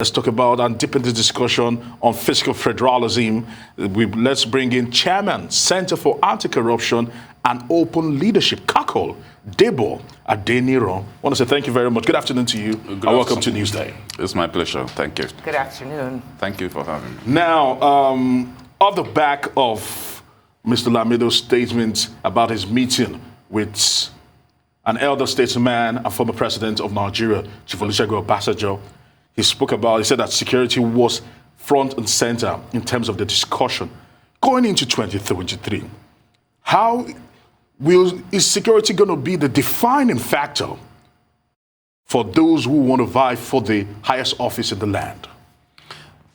Let's talk about and deepen this discussion on fiscal federalism. Let's bring in Chairman, Center for Anti-Corruption and Open Leadership, CACOL, Debo Adeniran. I want to say thank you very much. Good afternoon to you, and welcome to Newsday. It's my pleasure. Thank you. Good afternoon. Thank you for having me. Now, off the back of Mr. Lamido's statement about his meeting with an elder statesman and former president of Nigeria, Chief Olusegun Obasanjo, he said that security was front and center in terms of the discussion going into 2023. How is security going to be the defining factor for those who want to vie for the highest office in the land?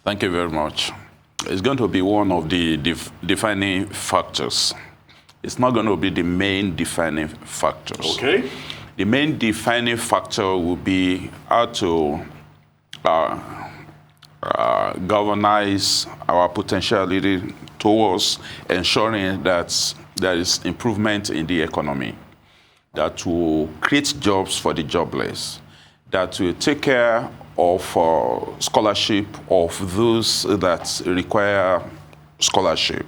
Thank you very much. It's going to be one of the defining factors. It's not going to be the main defining factors. Okay. The main defining factor will be how to galvanize our potentiality towards ensuring that there is improvement in the economy, that will create jobs for the jobless, that will take care of scholarship of those that require scholarship,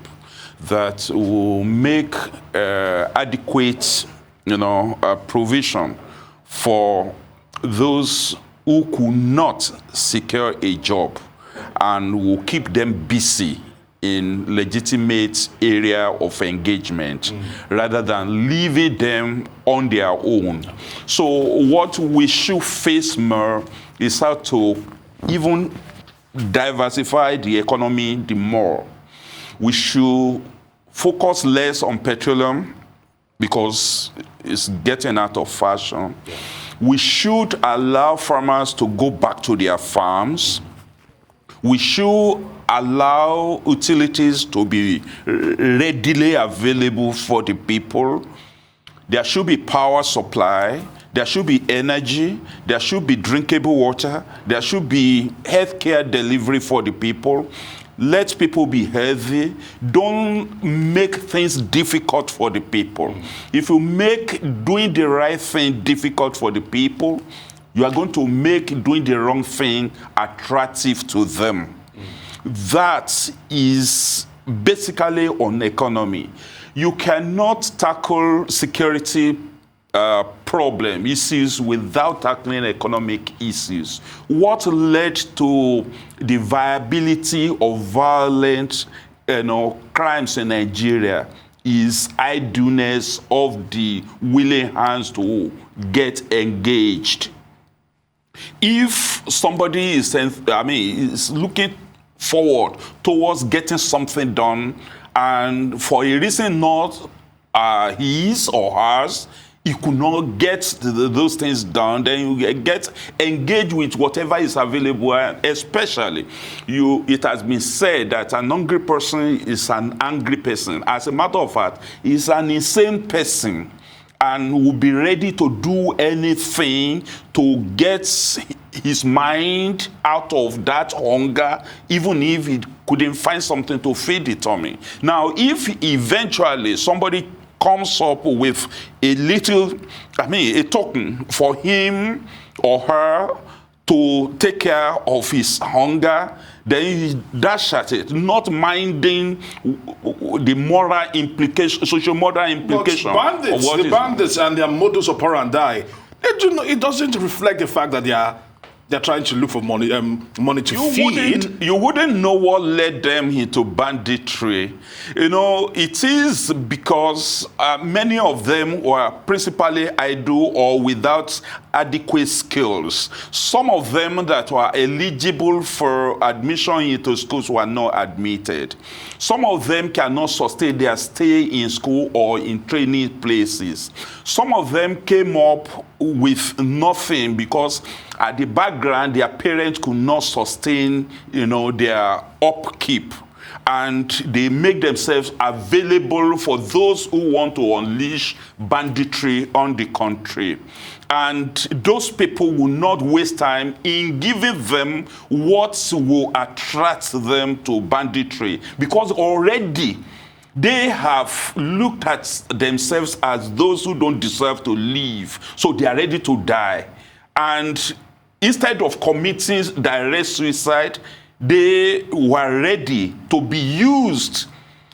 that will make adequate, provision for those who could not secure a job and will keep them busy in legitimate area of engagement rather than leaving them on their own. So what we should face more is how to even diversify the economy the more. We should focus less on petroleum because it's getting out of fashion. We should allow farmers to go back to their farms. We should allow utilities to be readily available for the people. There should be power supply. There should be energy. There should be drinkable water. There should be healthcare delivery for the people. Let people be healthy. Don't make things difficult for the people. If you make doing the right thing difficult for the people, you are going to make doing the wrong thing attractive to them. That is basically on economy. You cannot tackle security problem issues without tackling economic issues. What led to the viability of violent crimes in Nigeria is idleness of the willing hands to get engaged. If somebody is looking forward towards getting something done, and for a reason not his or hers, he could not get those things done, then you get engaged with whatever is available. And especially, it has been said that an hungry person is an angry person. As a matter of fact, he's an insane person and will be ready to do anything to get his mind out of that hunger, even if he couldn't find something to feed the tummy. Now, if eventually somebody comes up with a token for him or her to take care of his hunger, then he dash at it, not minding the moral implication, social moral implication. But the bandits and their modus operandi, it doesn't reflect the fact that they're trying to look for money to feed. You wouldn't know what led them into banditry. It is because many of them were principally idle or without adequate skills. Some of them that were eligible for admission into schools were not admitted. Some of them cannot sustain their stay in school or in training places. Some of them came up with nothing because at the background, their parents could not sustain, their upkeep. And they make themselves available for those who want to unleash banditry on the country. And those people will not waste time in giving them what will attract them to banditry, because already they have looked at themselves as those who don't deserve to live. So they are ready to die. And instead of committing direct suicide, they were ready to be used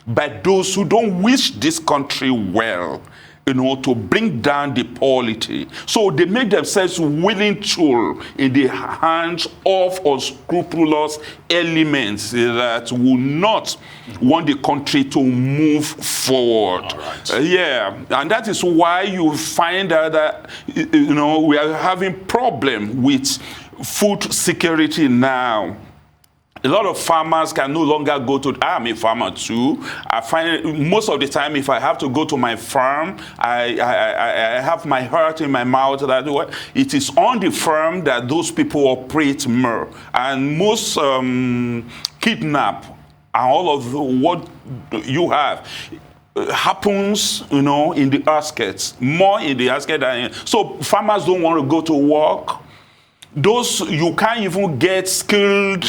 by those who don't wish this country well, to bring down the polity. So they make themselves willing tool in the hands of unscrupulous elements that will not want the country to move forward. And that is why you find out that we are having problem with food security now. A lot of farmers can no longer go to, I'm a farmer too. I find most of the time if I have to go to my farm, I have my heart in my mouth. That it is on the farm that those people operate more. And most kidnap and all of what you have happens, in the outskirts, more in the outskirts than so farmers don't want to go to work. Those you can't even get skilled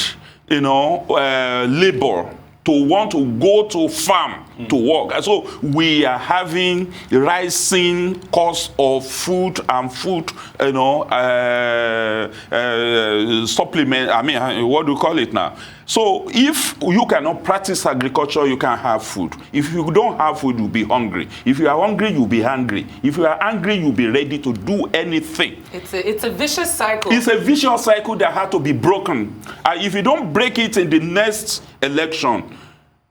labor to want to go to farm to work. And so we are having rising cost of food and food, supplement. I mean, what do you call it now? So if you cannot practice agriculture, you can't have food. If you don't have food, you'll be hungry. If you are hungry, you'll be hungry. If you are angry, you'll be ready to do anything. It's a vicious cycle. It's a vicious cycle that had to be broken. If you don't break it in the next election,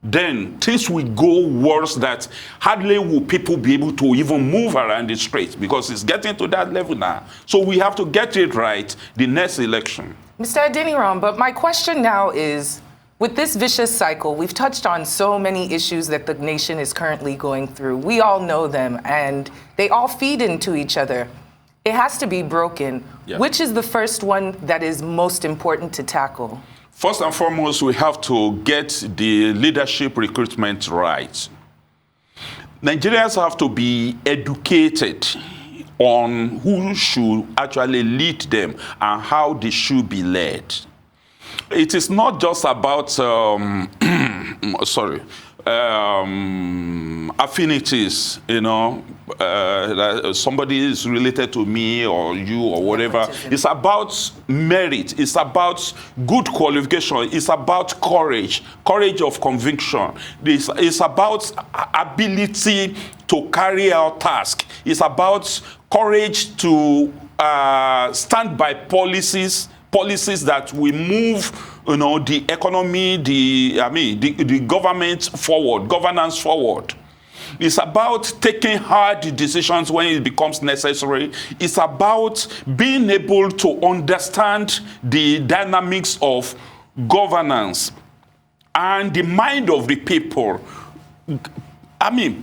then things will go worse that hardly will people be able to even move around the streets because it's getting to that level now. So we have to get it right the next election. Mr. Adeniran, but my question now is, with this vicious cycle, we've touched on so many issues that the nation is currently going through. We all know them, and they all feed into each other. It has to be broken. Yeah. Which is the first one that is most important to tackle? First and foremost, we have to get the leadership recruitment right. Nigerians have to be educated on who should actually lead them and how they should be led. It is not just about affinities, that somebody is related to me or you or whatever. It's about merit. It's about good qualification. It's about courage of conviction. It's about ability to carry out tasks. It's about courage to stand by policies that will move, the economy, the government forward, governance forward. It's about taking hard decisions when it becomes necessary. It's about being able to understand the dynamics of governance and the mind of the people.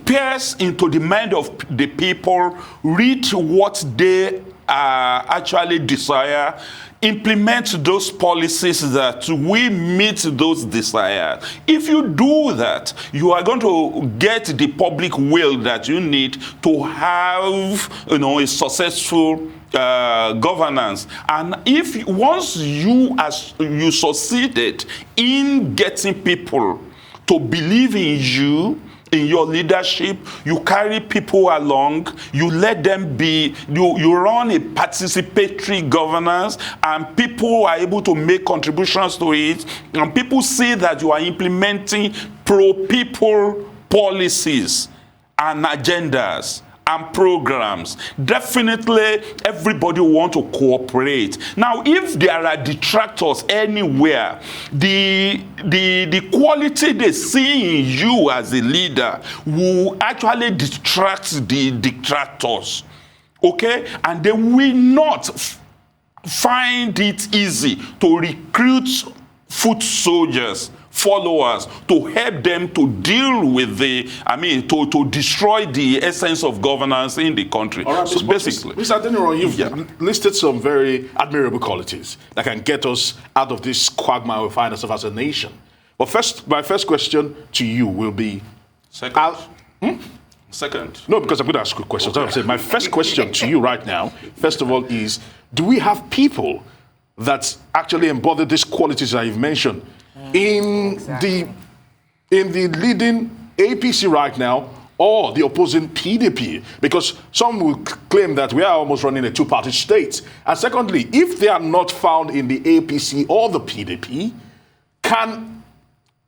Pierce into the mind of the people, read what they actually desire, implement those policies that we meet those desires. If you do that, you are going to get the public will that you need to have, a successful governance. And if once you succeeded in getting people to believe in you, in your leadership, you carry people along, you let them be, you run a participatory governance, and people are able to make contributions to it, and people see that you are implementing pro-people policies and agendas and programs. Definitely everybody will want to cooperate. Now, if there are detractors anywhere, the quality they see in you as a leader will actually distract the detractors. Okay? And they will not find it easy to recruit foot soldiers, followers, to help them to deal with to destroy the essence of governance in the country. All right, so basically, Mr. Adeniran, you've listed some very admirable qualities that can get us out of this quagmire we find ourselves as a nation. But my first question to you will be... Second? No, because I'm going to ask you questions. Okay. My first question to you right now, first of all, is do we have people that actually embody these qualities that you've mentioned in the leading APC right now, or the opposing PDP? Because some will claim that we are almost running a two-party state. And secondly, if they are not found in the APC or the PDP, can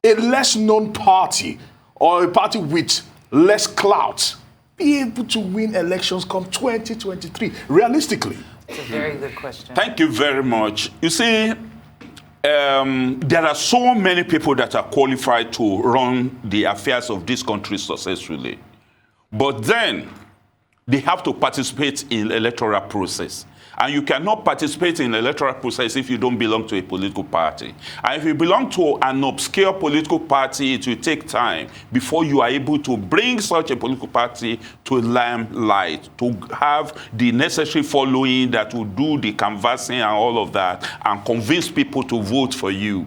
a less-known party or a party with less clout be able to win elections come 2023, realistically? It's a very good question. Thank you very much. You see, there are so many people that are qualified to run the affairs of this country successfully. But then they have to participate in electoral process. And you cannot participate in electoral process if you don't belong to a political party. And if you belong to an obscure political party, it will take time before you are able to bring such a political party to limelight, to have the necessary following that will do the canvassing and all of that, and convince people to vote for you.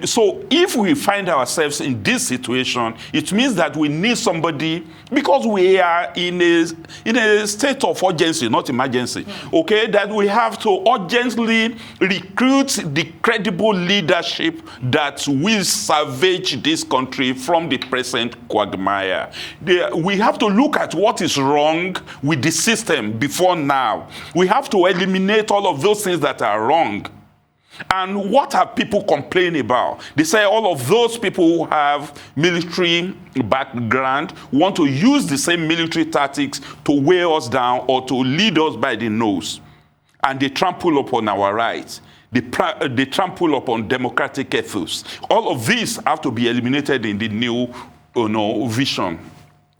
So if we find ourselves in this situation, it means that we need somebody, because we are in a state of urgency, not emergency. Okay, that we have to urgently recruit the credible leadership that will salvage this country from the present quagmire. We have to look at what is wrong with the system before now. We have to eliminate all of those things that are wrong. And what have people complained about? They say all of those people who have military background want to use the same military tactics to weigh us down or to lead us by the nose. And they trample upon our rights. They trample upon democratic ethos. All of these have to be eliminated in the new vision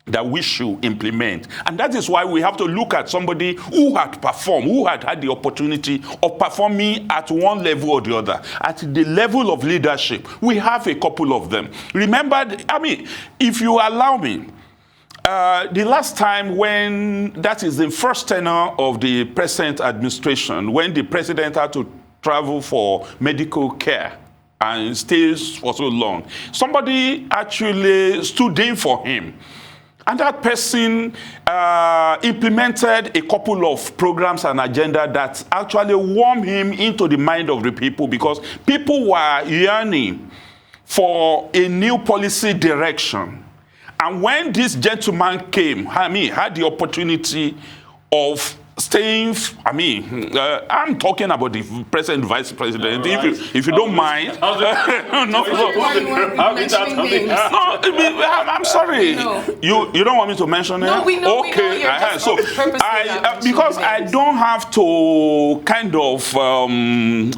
that we should implement. And that is why we have to look at somebody who had performed, who had the opportunity of performing at one level or the other. At the level of leadership, we have a couple of them. Remember, if you allow me, the last time that is the first tenure of the present administration, when the president had to travel for medical care and stays for so long, somebody actually stood in for him. And that person implemented a couple of programs and agenda that actually warmed him into the mind of the people, because people were yearning for a new policy direction. And when this gentleman came, had the opportunity of staying, I'm talking about the present vice president, if you don't mind. I'm sorry. You don't want me to mention it? No, we know. Okay. We know So because I don't have to kind of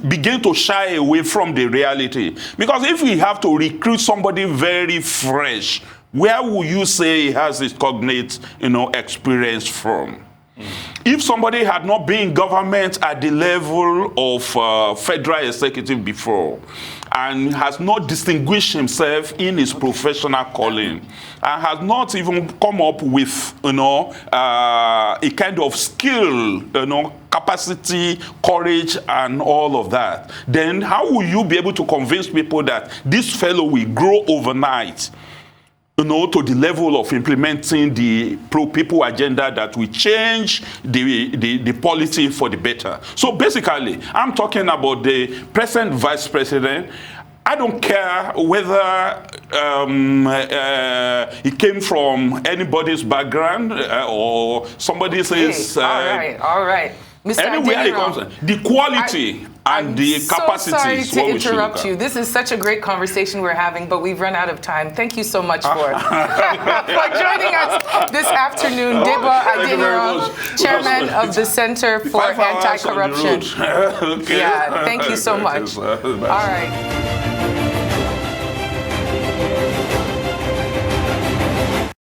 begin to shy away from the reality. Because if we have to recruit somebody very fresh, where will you say he has his cognate, experience from? If somebody had not been in government at the level of federal executive before and has not distinguished himself in his professional calling and has not even come up with, a kind of skill, capacity, courage, and all of that, then how will you be able to convince people that this fellow will grow overnight? To the level of implementing the pro-people agenda that will change the polity for the better. So basically, I'm talking about the present vice president. I don't care whether he came from anybody's background or somebody says... All right. Mr. Anywhere he comes, the quality and the capacity. I'm so sorry to interrupt you. This is such a great conversation we're having, but we've run out of time. Thank you so much for joining us this afternoon. Debo Adeniran, Chairman of the Center for Anti-Corruption. Okay. Yeah, thank you so much. All right.